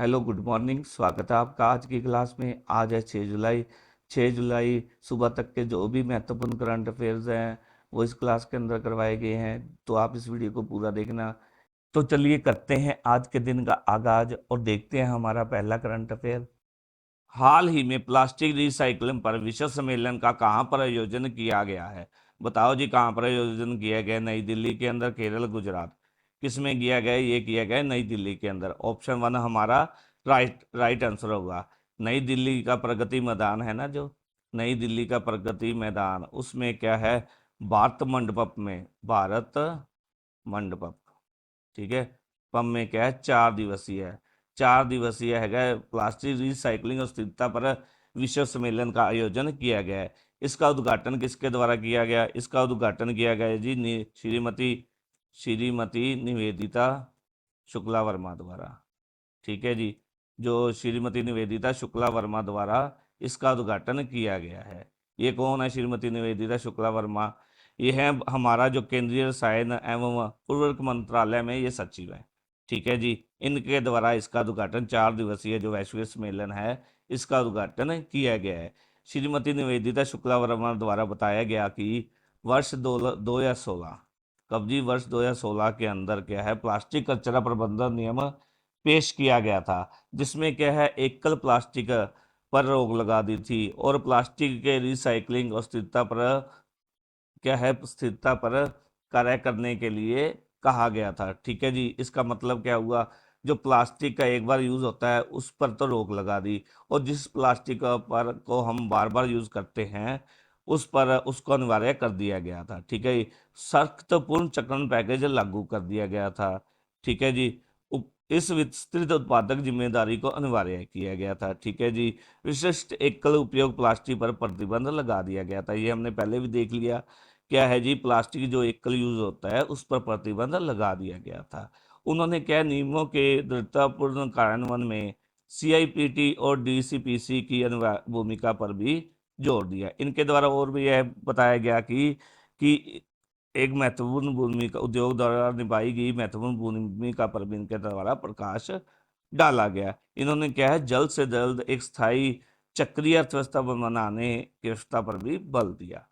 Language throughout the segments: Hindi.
Hello, good morning. स्वागत है आपका आज की क्लास में। आज है 6 जुलाई। 6 जुलाई सुबह तक के जो भी महत्वपूर्ण करंट अफेयर्स हैं वो इस क्लास के अंदर करवाए गए हैं, तो आप इस वीडियो को पूरा देखना। तो चलिए करते हैं आज के दिन का आगाज और देखते हैं हमारा पहला करंट अफेयर। हाल ही में प्लास्टिक रिसाइक्लिंग पर विश्व सम्मेलन का कहाँ पर आयोजन किया गया है? बताओ जी, कहाँ पर आयोजन किया गया? नई दिल्ली के अंदर, केरल, गुजरात? किस में किया गया? ये किया गया नई दिल्ली के अंदर। ऑप्शन वन हमारा राइट राइट आंसर होगा। नई दिल्ली का प्रगति मैदान है ना, जो नई दिल्ली का प्रगति मैदान, उसमें क्या है? भारत मंडपम में, भारत मंडपम, ठीक है। पम में क्या है? 4 दिवसीय है। 4 दिवसीय है प्लास्टिक रिसाइकलिंग और स्थिरता पर विश्व सम्मेलन का आयोजन किया गया है। इसका उद्घाटन किसके द्वारा किया गया? इसका उद्घाटन किया गया है जी श्रीमती श्रीमती निवेदिता शुक्ला वर्मा द्वारा, ठीक है जी। जो श्रीमती निवेदिता शुक्ला वर्मा द्वारा इसका उद्घाटन किया गया है। ये कौन है श्रीमती निवेदिता शुक्ला वर्मा? ये है हमारा जो केंद्रीय रसायन एवं उर्वरक मंत्रालय में ये सचिव है, ठीक है जी। इनके द्वारा इसका उद्घाटन 4 दिवसीय जो वैश्विक सम्मेलन है इसका उद्घाटन किया गया है। श्रीमती निवेदिता शुक्ला वर्मा द्वारा बताया गया कि वर्ष 2016, कब जी? वर्ष 2016 के अंदर क्या है, प्लास्टिक कचरा प्रबंधन नियम पेश किया गया था, जिसमें क्या है, एकल प्लास्टिक पर रोक लगा दी थी और प्लास्टिक के रिसाइकलिंग और स्थिरता पर क्या है, स्थिरता पर कार्य करने के लिए कहा गया था, ठीक है जी। इसका मतलब क्या हुआ? जो प्लास्टिक का एक बार यूज होता है उस पर तो रोक लगा दी, और जिस प्लास्टिक पर को हम बार बार यूज करते हैं उस पर उसको अनिवार्य कर दिया गया था, ठीक है जी। सख्त पुनर्चक्रण पैकेज लागू कर दिया गया था, ठीक है जी। इस विस्तृत उत्पादक जिम्मेदारी को अनिवार्य किया गया था, ठीक है जी। विशिष्ट एकल उपयोग प्लास्टिक पर प्रतिबंध लगा दिया गया था, ये हमने पहले भी देख लिया। क्या है जी? प्लास्टिक जो एकल यूज होता है उस पर प्रतिबंध लगा दिया गया था। उन्होंने क्या नियमों के दृढ़तापूर्ण कार्यान्वयन में सीआईपीटी और डीसीपीसी की भूमिका पर भी जोर दिया। इनके द्वारा और भी यह बताया गया कि एक महत्वपूर्ण भूमिका उद्योग द्वारा निभाई गई महत्वपूर्ण भूमिका पर भी इनके द्वारा प्रकाश डाला गया। इन्होंने क्या है, जल्द से जल्द एक स्थायी चक्रीय अर्थव्यवस्था बनाने की व्यवस्था पर भी बल दिया।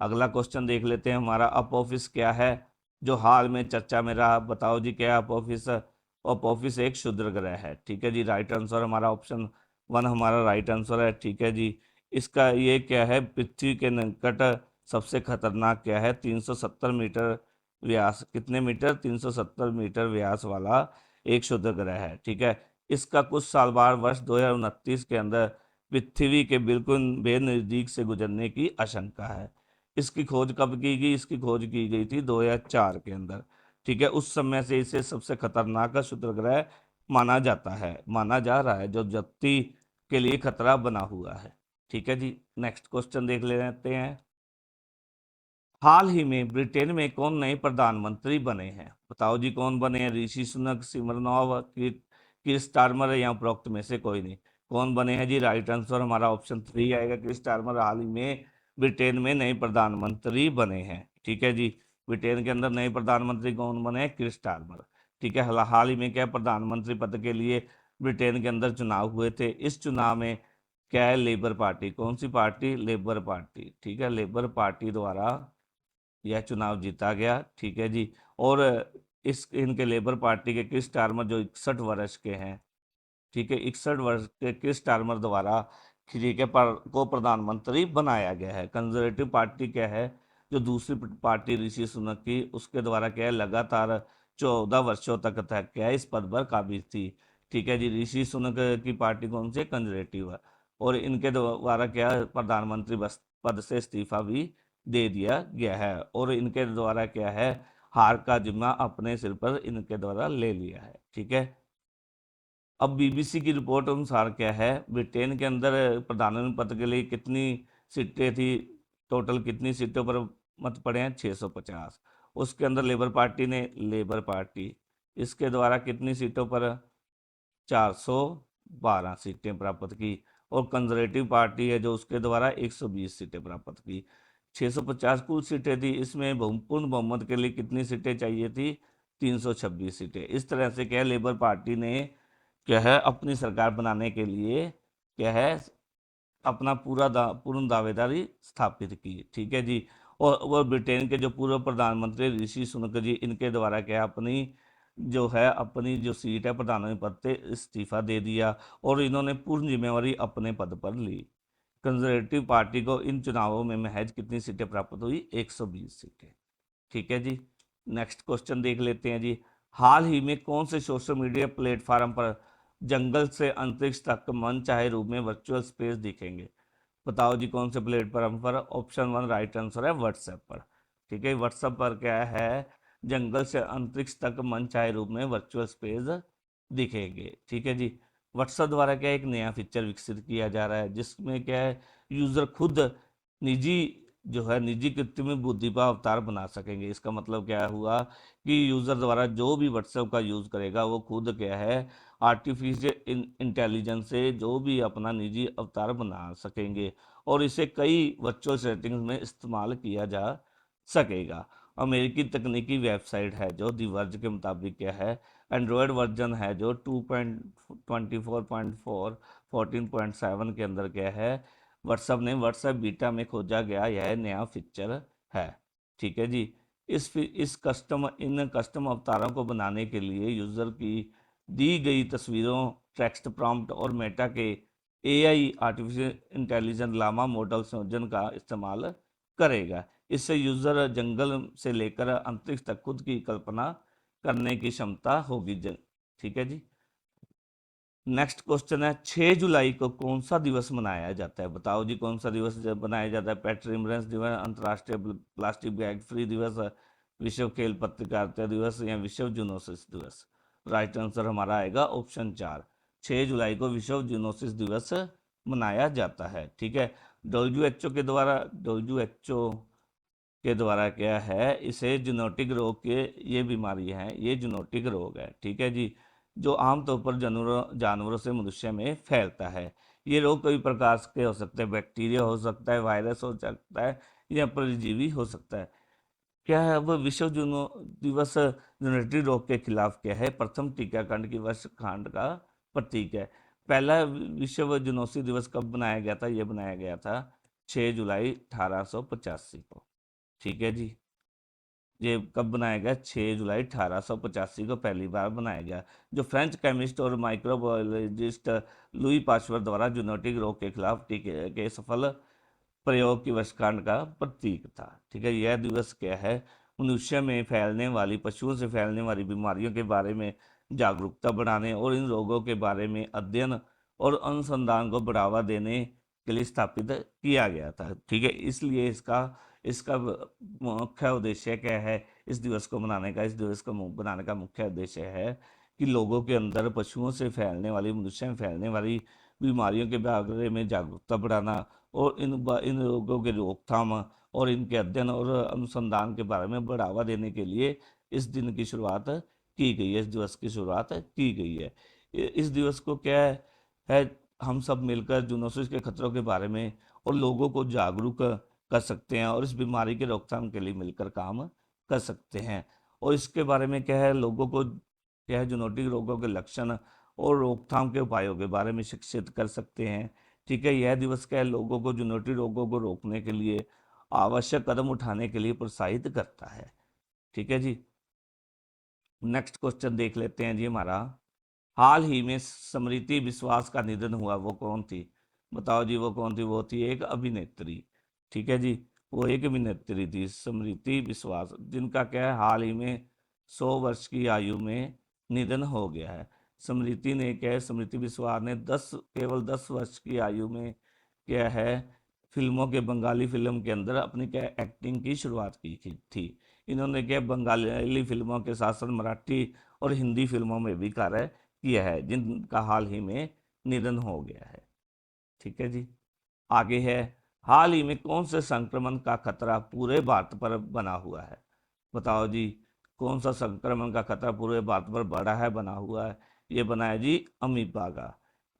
अगला क्वेश्चन देख लेते हैं हमारा। अप ऑफिस क्या है जो हाल में चर्चा में रहा? बताओ जी, क्या अप ऑफिस? अप ऑफिस एक क्षुद्र ग्रह है, ठीक है जी। राइट आंसर हमारा ऑप्शन वन हमारा राइट आंसर है, ठीक है जी। इसका ये क्या है, पृथ्वी के निकट सबसे खतरनाक क्या है, 370 मीटर व्यास, कितने मीटर? 370 मीटर व्यास वाला एक क्षुद्र ग्रह है, ठीक है। इसका कुछ साल बाद वर्ष 2029 के अंदर पृथ्वी के बिल्कुल बेनजदीक से गुजरने की आशंका है। इसकी खोज कब की गई? इसकी खोज की गई थी 2004 के अंदर, ठीक है। उस समय से इसे सबसे खतरनाक क्षुद्र ग्रह माना जाता है, माना जा रहा है, जो धरती के लिए खतरा बना हुआ है, ठीक है जी। नेक्स्ट क्वेश्चन देख लेते हैं। हाल ही में ब्रिटेन में कौन नए प्रधानमंत्री बने हैं? बताओ जी, कौन बने हैं? ऋषि सुनक, सिमरनॉव, कीर स्टारमर, या उपरोक्त में से कोई नहीं? कौन बने हैं जी? राइट आंसर हमारा ऑप्शन थ्री आएगा, कीर स्टारमर हाल ही में ब्रिटेन में नए प्रधानमंत्री बने हैं, ठीक है जी। ब्रिटेन के अंदर नए प्रधानमंत्री कौन बने हैं? कीर स्टारमर, ठीक है। हाल ही में क्या प्रधानमंत्री पद के लिए ब्रिटेन के अंदर चुनाव हुए थे? इस चुनाव में क्या है, लेबर पार्टी, कौन सी पार्टी? लेबर पार्टी, ठीक है। लेबर पार्टी द्वारा यह चुनाव जीता गया, ठीक है जी। और इस इनके लेबर पार्टी के क्रिस स्टारमर जो 61 वर्ष के हैं, ठीक है, 61 वर्ष के क्रिस स्टारमर द्वारा ठीक है पर को प्रधानमंत्री बनाया गया है। कंजर्वेटिव पार्टी क्या है, जो दूसरी पार्टी ऋषि सुनक की, उसके द्वारा क्या है, लगातार 14 वर्षों तक क्या है, इस पद पर काबिज थी, ठीक है जी। ऋषि सुनक की पार्टी कौन सी? कंजर्वेटिव है। और इनके द्वारा क्या है, प्रधानमंत्री पद से इस्तीफा भी दे दिया गया है, और इनके द्वारा क्या है, हार का जिम्मा अपने सिर पर इनके द्वारा ले लिया है, ठीक है। अब बीबीसी की रिपोर्ट अनुसार क्या है, ब्रिटेन के अंदर प्रधानमंत्री पद के लिए कितनी सीटें थी? टोटल कितनी सीटों पर मत पड़े हैं? 650। उसके अंदर लेबर पार्टी इसके द्वारा कितनी सीटों पर? 412 सीटें प्राप्त की। और कंजर्वेटिव पार्टी है जो उसके द्वारा 120 सीटें प्राप्त की। 650 कुल सीटें थी, इसमें पूर्ण बहुमत के लिए कितनी सीटें चाहिए थी? 326 सीटें। इस तरह से क्या लेबर पार्टी ने क्या है अपनी सरकार बनाने के लिए क्या है अपना पूर्ण दावेदारी स्थापित की। ठीक है जी। और वो ब्रिटेन के जो पूर्व प्रधानमंत्री ऋषि सुनक जी, इनके द्वारा क्या अपनी जो है अपनी जो सीट है प्रधानमंत्री पद से इस्तीफा दे दिया और इन्होंने पूर्ण जिम्मेवारी अपने पद पर ली। कंजर्वेटिव पार्टी को इन चुनावों में महज कितनी सीटें प्राप्त हुई? 120 सीटें। ठीक है जी। नेक्स्ट क्वेश्चन देख लेते हैं जी। हाल ही में कौन से सोशल मीडिया प्लेटफॉर्म पर जंगल से अंतरिक्ष तक मनचाहे रूप में वर्चुअल स्पेस दिखेंगे? बताओ जी कौन से प्लेटफॉर्म पर? ऑप्शन 1 राइट आंसर है व्हाट्सएप पर। ठीक है, व्हाट्सएप पर क्या है जंगल से अंतरिक्ष तक मनचाहे रूप में वर्चुअल स्पेस दिखेंगे। ठीक है जी। व्हाट्सएप द्वारा क्या एक नया फीचर विकसित किया जा रहा है जिसमें क्या है यूजर खुद निजी जो है निजी कृत्रिम बुद्धि का अवतार बना सकेंगे। इसका मतलब क्या हुआ कि यूजर द्वारा जो भी व्हाट्सएप का यूज करेगा वो खुद क्या है आर्टिफिशियल इंटेलिजेंस से जो भी अपना निजी अवतार बना सकेंगे और इसे कई वर्चुअल सेटिंग्स में इस्तेमाल किया जा सकेगा। अमेरिकी तकनीकी वेबसाइट है जो दी वर्ज के मुताबिक क्या है एंड्रॉयड वर्जन है जो 2.24.4 14.7 के अंदर क्या है व्हाट्सएप ने व्हाट्सएप बीटा में खोजा गया यह नया फीचर है। ठीक है जी। इन कस्टम अवतारों को बनाने के लिए यूजर की दी गई तस्वीरों टेक्स्ट प्रॉम्प्ट और मेटा के AI artificial intelligence Llama model संयोजन का इस्तेमाल करेगा। इससे यूजर जंगल से लेकर अंतरिक्ष तक खुद की कल्पना करने की क्षमता होगी। ठीक है जी। नेक्स्ट क्वेश्चन है 6 जुलाई को कौन सा दिवस मनाया जाता है? बताओ जी कौन सा दिवस मनाया जाता है? पेट रिमरेंस दिवस, अंतर्राष्ट्रीय प्लास्टिक बैग फ्री दिवस, विश्व खेल पत्रकारिता दिवस या विश्व जूनोसिस दिवस? राइट आंसर हमारा आएगा ऑप्शन 4। 6 जुलाई को विश्व जूनोसिस दिवस मनाया जाता है। ठीक है। डब्ल्यू के द्वारा क्या है इसे जूनोटिक रोग के ये बीमारी है, ये जूनोटिक रोग है। ठीक है जी। जो आमतौर पर जानवरों से मनुष्य में फैलता है। ये रोग कई प्रकार के हो सकते हैं, बैक्टीरिया हो सकता है, वायरस हो सकता है या परजीवी हो सकता है। क्या है अब विश्व जूनो दिवस जूनोटिक रोग के खिलाफ क्या है प्रथम टीकाकरण की वर्षगांठ का प्रतीक है। पहला विश्व जूनोसिस दिवस कब बनाया गया था? ये बनाया गया था 6 जुलाई 1885 को। ठीक है जी। ये कब बनाया गया? 6 जुलाई 1885 को पहली बार बनाया गया, जो फ्रेंच केमिस्ट और माइक्रोबायोलॉजिस्ट लुई पाश्चर द्वारा जूनोटिक रोग के खिलाफ टीके के सफल प्रयोग की वर्षगांठ का प्रतीक था। ठीक है। यह दिवस क्या है मनुष्य में फैलने वाली पशुओं से फैलने वाली बीमारियों के बारे में जागरूकता बढ़ाने और इन रोगों के बारे में अध्ययन और अनुसंधान को बढ़ावा देने के लिए स्थापित किया गया था। ठीक है। इसलिए इसका इसका मुख्य उद्देश्य क्या है इस दिवस को मनाने का? इस दिवस को बनाने का मुख्य उद्देश्य है कि लोगों के अंदर पशुओं से फैलने वाली मनुष्य में फैलने वाली बीमारियों के बारे में जागरूकता बढ़ाना और इन रोगों के रोकथाम और इनके अध्ययन और अनुसंधान के बारे में बढ़ावा देने के लिए इस दिन की शुरुआत की गई है, इस दिवस की शुरुआत की गई है। इस दिवस को क्या है हम सब मिलकर जूनोसिस के खतरों के बारे में और लोगों को जागरूक कर सकते हैं और इस बीमारी के रोकथाम के लिए मिलकर काम कर सकते हैं। और इसके बारे में क्या है लोगों को क्या है जूनोटिक रोगों के लक्षण और रोकथाम के उपायों के बारे में शिक्षित कर सकते हैं। ठीक है। यह दिवस क्या है लोगों को जूनोटिक रोगों को रोकने के लिए आवश्यक कदम उठाने के लिए प्रोत्साहित करता है। ठीक है जी। नेक्स्ट क्वेश्चन देख लेते हैं जी हमारा। हाल ही में स्मृति विश्वास का निधन हुआ, वो कौन थी? बताओ जी वो कौन थी? वो थी एक अभिनेत्री। ठीक है जी। वो एक अभिनेत्री थी स्मृति विश्वास, जिनका क्या है हाल ही में 100 वर्ष की आयु में निधन हो गया है। स्मृति ने क्या है स्मृति विश्वास ने केवल 10 वर्ष की आयु में क्या है फिल्मों के बंगाली फिल्म के अंदर अपनी क्या एक्टिंग की शुरुआत की थी। इन्होंने क्या बंगाली फिल्मों के साथ साथ मराठी और हिंदी फिल्मों में भी कार्य किया है, जिनका हाल ही में निधन हो गया है। ठीक है जी। आगे है हाल ही में कौन से संक्रमण का खतरा पूरे भारत पर बना हुआ है? बताओ जी कौन सा संक्रमण का खतरा पूरे भारत पर बढ़ा है बना हुआ है? ये बना है जी अमीबा का।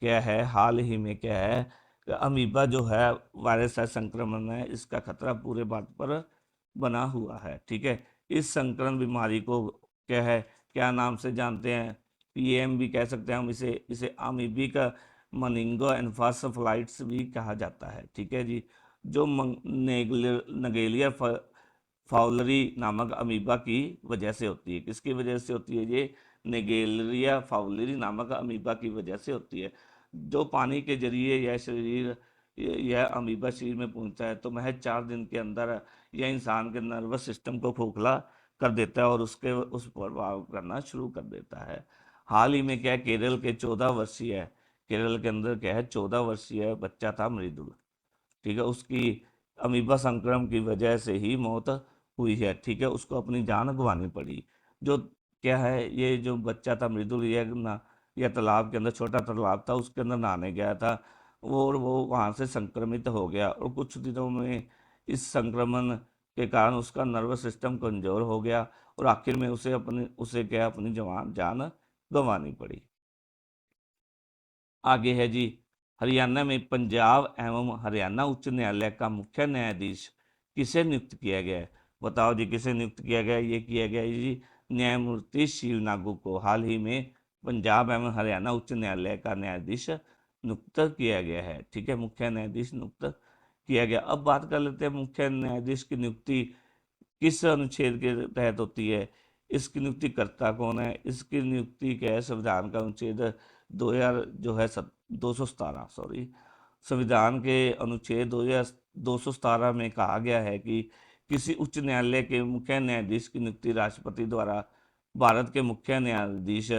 क्या है हाल ही में क्या है अमीबा जो है वायरस है संक्रमण है, इसका खतरा पूरे भारत पर बना हुआ है। ठीक है। इस संक्रमण बीमारी को क्या है क्या नाम से जानते हैं? पीएम भी कह सकते हैं हम इसे इसे अमीबी का मनिंगो एन्फासफ्लाइट्स भी कहा जाता है। ठीक है जी। जो नगेलियर फाउलरी नामक अमीबा की वजह से होती है। किसकी वजह से होती है ये? नेगेलिया फाउलरी नामक अमीबा की वजह से होती है। जो पानी के जरिए यह अमीबा शरीर में पहुंचता है तो महज 4 दिन के अंदर यह इंसान के नर्वस सिस्टम को खोखला कर देता है और उस प्रभाव करना शुरू कर देता है। हाल ही में क्या है, केरल के 14 वर्षीय केरल के अंदर क्या है, 14 वर्षीय बच्चा था मृदुल। ठीक है, उसकी अमीबा संक्रमण की वजह से ही मौत हुई है। ठीक है, उसको अपनी जान गंवानी पड़ी। जो क्या है, ये जो बच्चा था मृदुल, यह तालाब के अंदर, छोटा तालाब था, उसके अंदर नहाने गया था और वो वहाँ से संक्रमित हो गया और कुछ दिनों में इस संक्रमण के कारण उसका नर्वस सिस्टम कमजोर हो गया और आखिर में अपनी जान गंवानी पड़ी। आगे है जी, हरियाणा में पंजाब एवं हरियाणा उच्च न्यायालय का मुख्य न्यायाधीश किसे नियुक्त किया गया है? बताओ जी, किसे नियुक्त किया गया? ये किया गया है जी न्यायमूर्ति शील नागू को। हाल ही में पंजाब एवं हरियाणा उच्च न्यायालय का न्यायाधीश नियुक्त किया गया है। ठीक है, मुख्य न्यायाधीश नियुक्त किया गया। अब बात कर लेते हैं मुख्य न्यायाधीश की नियुक्ति किस अनुच्छेद के तहत होती है, इसकी नियुक्ति करता कौन है? इसकी नियुक्ति क्या है, संविधान का अनुच्छेद 217 सॉरी, संविधान के अनुच्छेद 217 में कहा गया है कि किसी उच्च न्यायालय के मुख्य न्यायाधीश की नियुक्ति राष्ट्रपति द्वारा भारत के मुख्य न्यायाधीश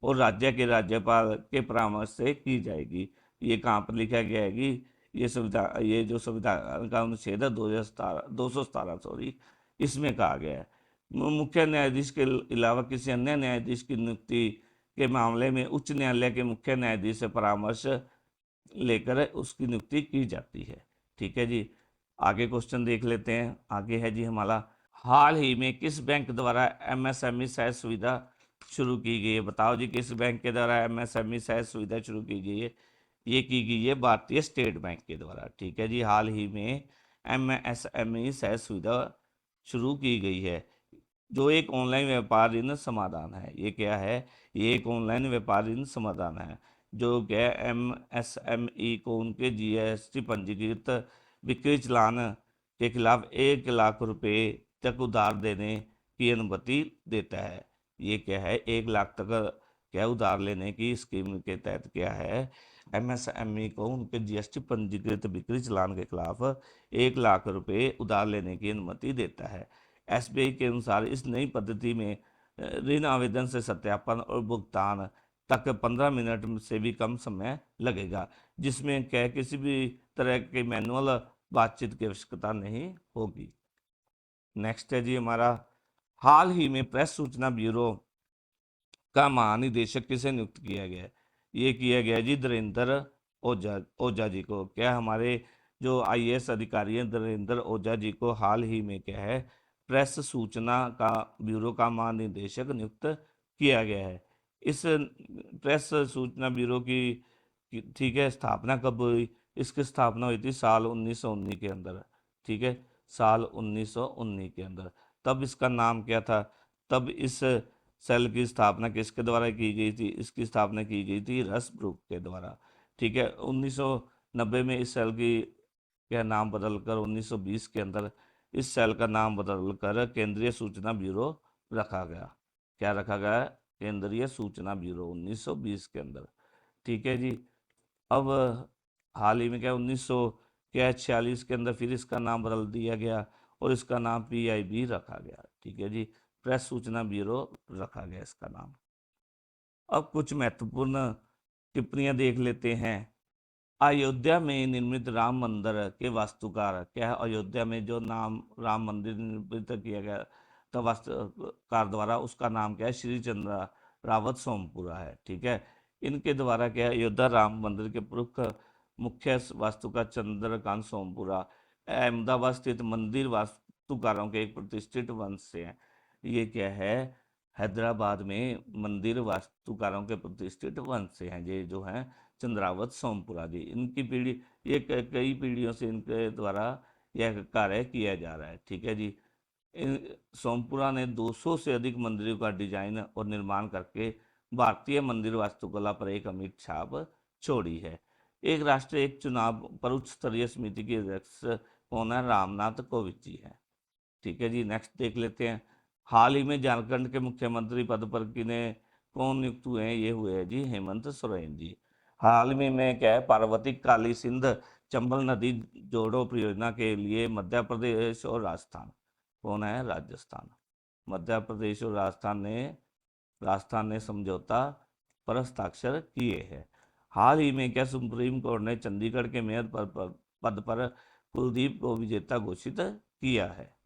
और राज्य के राज्यपाल के परामर्श से की जाएगी। ये कहाँ पर लिखा गया है कि ये जो संविधान का अनुच्छेद है 217 सॉरी, इसमें कहा गया है मुख्य न्यायाधीश के अलावा किसी अन्य न्यायाधीश की नियुक्ति के मामले में उच्च न्यायालय के मुख्य न्यायाधीश से परामर्श लेकर उसकी नियुक्ति की जाती है। ठीक है जी, आगे क्वेश्चन देख लेते हैं। आगे है जी हमारा, हाल ही में किस बैंक द्वारा एमएसएमई सहज सुविधा शुरू की गई है? बताओ जी, किस बैंक के द्वारा एमएसएमई सहज सुविधा शुरू की गई है? ये की गई है भारतीय स्टेट बैंक के द्वारा। ठीक है जी, हाल ही में एमएसएमई सहज सुविधा शुरू की गई है, जो एक ऑनलाइन व्यापार ऋण समाधान है। ये क्या है? ये एक ऑनलाइन व्यापार ऋण समाधान है जो क्या एमएसएमई को उनके जीएसटी पंजीकृत बिक्री चालान के खिलाफ 1 लाख रुपए तक उधार देने की अनुमति देता है। ये क्या है, 1 लाख तक क्या उधार लेने की स्कीम के तहत क्या है, एमएसएमई को उनके जीएसटी पंजीकृत बिक्री चालान के खिलाफ 1 लाख रुपए उधार लेने की अनुमति देता है। एसबीआई के अनुसार इस नई पद्धति में ऋण आवेदन से सत्यापन और भुगतान तक 15 मिनट से भी कम समय लगेगा, जिसमें क्या किसी भी तरह की मैनुअल बातचीत की आवश्यकता नहीं होगी। नेक्स्ट है जी हमारा, हाल ही में प्रेस सूचना ब्यूरो का महानिदेशक किसे नियुक्त किया गया है? ये किया गया जी धीरेन्द्र ओझा जी को। क्या हमारे जो आईएएस अधिकारी हैं धीरेन्द्र ओझा जी को हाल ही में क्या है, प्रेस सूचना का ब्यूरो का महानिदेशक नियुक्त किया गया है। इस प्रेस सूचना ब्यूरो ठीक है, स्थापना कब हुई? इसकी स्थापना हुई थी साल 1919 के अंदर। ठीक है, साल 1919 के अंदर। तब इसका नाम क्या था? तब इस सेल की स्थापना किसके द्वारा की गई थी? इसकी स्थापना की गई थी रस ब्रुक के द्वारा। ठीक है, 1990 में इस सेल की क्या नाम बदलकर 1920 के अंदर इस सेल का नाम बदलकर केंद्रीय सूचना ब्यूरो रखा गया। क्या रखा गया? केंद्रीय सूचना ब्यूरो 1920 के अंदर। ठीक है जी। अब हाल ही में क्या 1946 के अंदर फिर इसका नाम बदल दिया गया और इसका नाम पीआईबी रखा गया। ठीक है जी, प्रेस सूचना ब्यूरो रखा गया इसका नाम। अब कुछ महत्वपूर्ण टिप्पणियां देख लेते हैं। अयोध्या में निर्मित राम मंदिर के वास्तुकार क्या है? अयोध्या में जो नाम राम मंदिर निर्मित किया गया था वास्तुकार द्वारा, उसका नाम क्या है? श्री चंद्र रावत सोमपुरा है। ठीक है, इनके द्वारा क्या है, अयोध्या राम मंदिर के प्रमुख मुख्य वास्तुकार चंद्रकांत सोमपुरा अहमदाबाद स्थित मंदिर वास्तुकारों के एक प्रतिष्ठित वंश से हैं। ये क्या है, हैदराबाद में मंदिर वास्तुकारों के प्रतिष्ठित वंश से हैं। ये जो हैं चंद्रावत सोमपुरा जी, इनकी पीढ़ी, ये कई पीढ़ियों से इनके द्वारा यह कार्य किया जा रहा है। ठीक है जी, इन सोमपुरा ने 200 से अधिक मंदिरों का डिजाइन और निर्माण करके भारतीय मंदिर वास्तुकला पर एक अमिट छाप छोड़ी है। एक राष्ट्र एक चुनाव पर उच्च स्तरीय समिति के अध्यक्ष कौन है? रामनाथ कोविंद जी है। ठीक है जी, नेक्स्ट देख लेते हैं। हाल ही में झारखंड के मुख्यमंत्री पद पर किन्हें कौन नियुक्त हुए हैं? ये हुए हैं जी हेमंत सोरेन जी। हाल ही में क्या है, पार्वती काली सिंध चंबल नदी जोड़ो परियोजना के लिए मध्य प्रदेश और राजस्थान, कौन है? राजस्थान। मध्य प्रदेश और राजस्थान ने समझौता पर हस्ताक्षर किए हैं। हाल ही में क्या सुप्रीम कोर्ट ने चंडीगढ़ के मेयर पद पर कुलदीप को विजेता घोषित किया है?